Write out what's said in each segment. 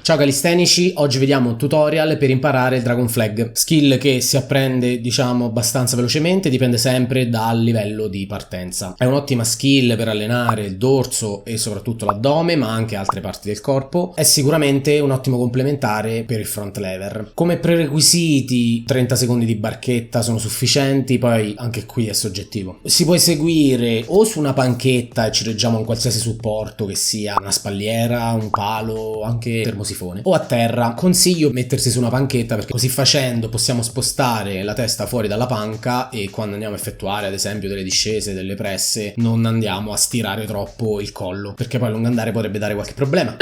Ciao calistenici, oggi vediamo un tutorial per imparare il Dragon Flag, skill che si apprende diciamo abbastanza velocemente, dipende sempre dal livello di partenza. È un'ottima skill per allenare il dorso e soprattutto l'addome, ma anche altre parti del corpo. È sicuramente un ottimo complementare per il front lever. Come prerequisiti 30 secondi di barchetta sono sufficienti, poi anche qui è soggettivo. Si può eseguire o su una panchetta e ci reggiamo un qualsiasi supporto, che sia una spalliera, un palo, anche termosifone, o a terra. Consiglio mettersi su una panchetta perché così facendo possiamo spostare la testa fuori dalla panca e quando andiamo a effettuare ad esempio delle discese, delle presse, non andiamo a stirare troppo il collo perché poi a lungo andare potrebbe dare qualche problema.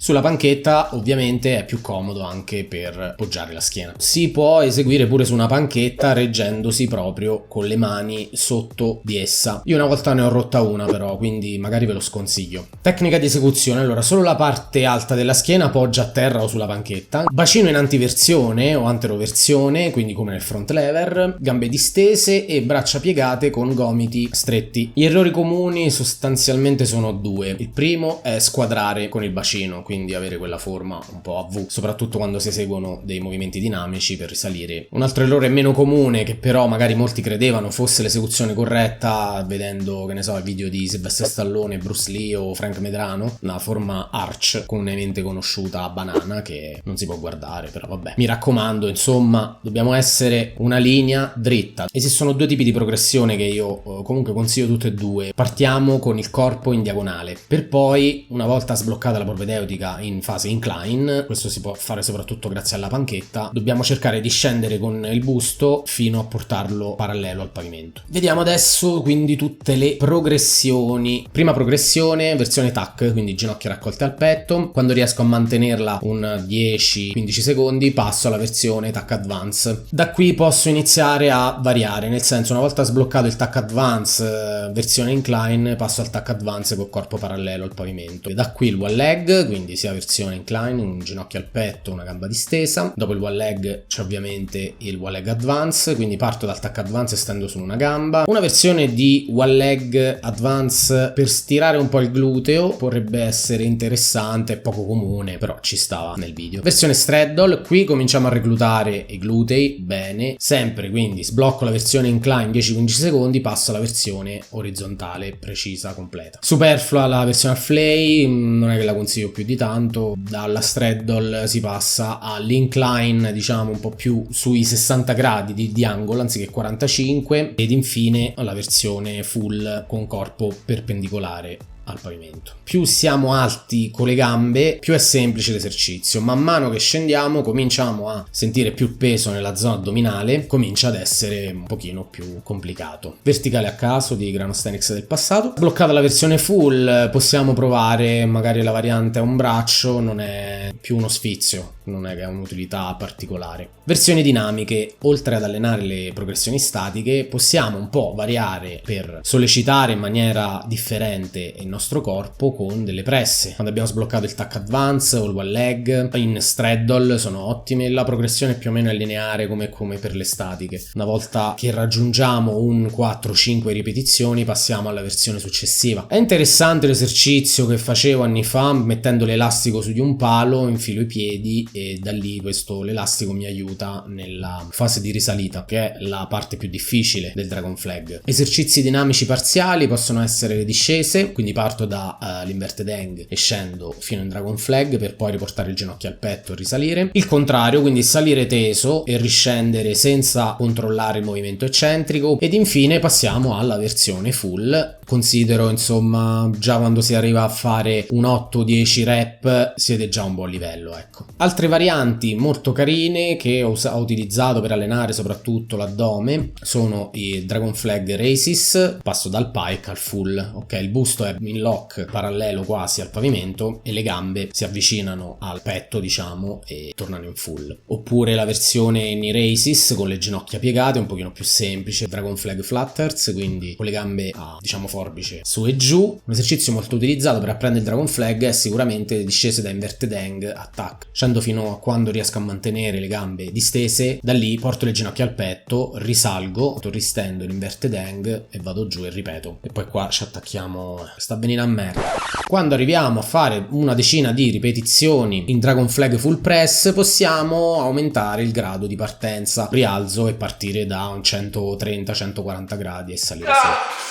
Sulla panchetta ovviamente è più comodo anche per poggiare la schiena. Si può eseguire pure su una panchetta reggendosi proprio con le mani sotto di essa. Io una volta ne ho rotta una però, quindi magari ve lo sconsiglio. Tecnica di esecuzione: allora solo la parte alta della schiena poggia a terra o sulla panchetta, bacino in antiversione o anteroversione, quindi come nel front lever, gambe distese e braccia piegate con gomiti stretti. Gli errori comuni sostanzialmente sono due. Il primo è squadrare con il bacino, quindi avere quella forma un po' a V, soprattutto quando si eseguono dei movimenti dinamici per risalire. Un altro errore meno comune, che però magari molti credevano fosse l'esecuzione corretta vedendo, che ne so, i video di Sylvester Stallone, Bruce Lee o Frank Medrano, una forma arch comunemente conosciuta a banana che non si può guardare, però vabbè. Mi raccomando, insomma, dobbiamo essere una linea dritta. Esistono due tipi di progressione che io comunque consiglio tutte e due. Partiamo con il corpo in diagonale, per poi, una volta sbloccata la propedeutica in fase incline, questo si può fare soprattutto grazie alla panchetta, dobbiamo cercare di scendere con il busto fino a portarlo parallelo al pavimento. Vediamo adesso quindi tutte le progressioni. Prima progressione, versione tac, quindi ginocchia raccolte al petto. Quando riesco a mantenerla un 10-15 secondi passo alla versione tac advance. Da qui posso iniziare a variare, nel senso, una volta sbloccato il tac advance versione incline passo al tac advance col corpo parallelo al pavimento. E da qui il one leg, quindi sia versione incline, un ginocchio al petto, una gamba distesa. Dopo il one leg c'è ovviamente il one leg advance, quindi parto dal tac advance e stendo su una gamba. Una versione di one leg advance per stirare un po' il gluteo potrebbe essere interessante, è poco comune, però ci stava nel video. Versione straddle, qui cominciamo a reclutare i glutei bene, sempre, quindi sblocco la versione incline 10-15 secondi, passo alla versione orizzontale precisa, completa. Superflua la versione flay, non è che la consiglio più di tanto. Dalla straddle si passa all'incline, diciamo un po' più sui 60 gradi di angolo anziché 45, ed infine alla versione full con corpo perpendicolare al pavimento. Più siamo alti con le gambe, più è semplice l'esercizio. Man mano che scendiamo cominciamo a sentire più peso nella zona addominale, comincia ad essere un pochino più complicato. Verticale a caso di Calisthenics del passato. Bloccata la versione full possiamo provare magari la variante a un braccio, non è più uno sfizio, non è che ha un'utilità particolare. Versioni dinamiche: oltre ad allenare le progressioni statiche possiamo un po' variare per sollecitare in maniera differente il nostro corpo con delle presse. Quando abbiamo sbloccato il tac advance o il one leg, in straddle sono ottime. La progressione più o meno è lineare come per le statiche. Una volta che raggiungiamo un 4-5 ripetizioni passiamo alla versione successiva. È interessante l'esercizio che facevo anni fa mettendo l'elastico su di un palo, infilo i piedi e da lì l'elastico mi aiuta nella fase di risalita, che è la parte più difficile del Dragon Flag. Esercizi dinamici parziali possono essere le discese, quindi parto da l'inverted hang e scendo fino in Dragon Flag per poi riportare il ginocchio al petto e risalire. Il contrario, quindi salire teso e riscendere senza controllare il movimento eccentrico. Ed infine passiamo alla versione full. Considero, insomma, già quando si arriva a fare un 8-10 rep siete già a un buon livello, ecco. Altre varianti molto carine che ho utilizzato per allenare soprattutto l'addome sono i Dragon Flag Races. Passo dal pike al full, ok, il busto è in lock parallelo quasi al pavimento e le gambe si avvicinano al petto, diciamo, e tornano in full. Oppure la versione in Races con le ginocchia piegate, un pochino più semplice, Dragon Flag Flutters, quindi con le gambe a, diciamo, forbice su e giù. Un esercizio molto utilizzato per apprendere il Dragon Flag è sicuramente le discese da inverted hang attack. Scendo fino a quando riesco a mantenere le gambe distese, da lì porto le ginocchia al petto, risalgo, ristendo l'inverted hang e vado giù e ripeto. E poi qua ci attacchiamo, sta venendo a merda. Quando arriviamo a fare una decina di ripetizioni in Dragon Flag full press possiamo aumentare il grado di partenza, rialzo e partire da un 130-140 gradi e salire su.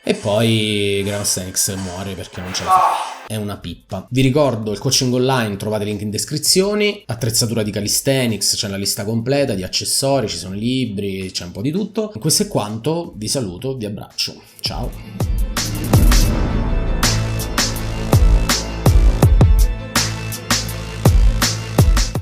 E poi Calisthenics muore perché non ce la fa. È una pippa. Vi ricordo il coaching online, trovate link in descrizione. Attrezzatura di Calisthenics, c'è la lista completa di accessori, ci sono libri, c'è un po' di tutto. Questo è quanto, vi saluto, vi abbraccio. Ciao.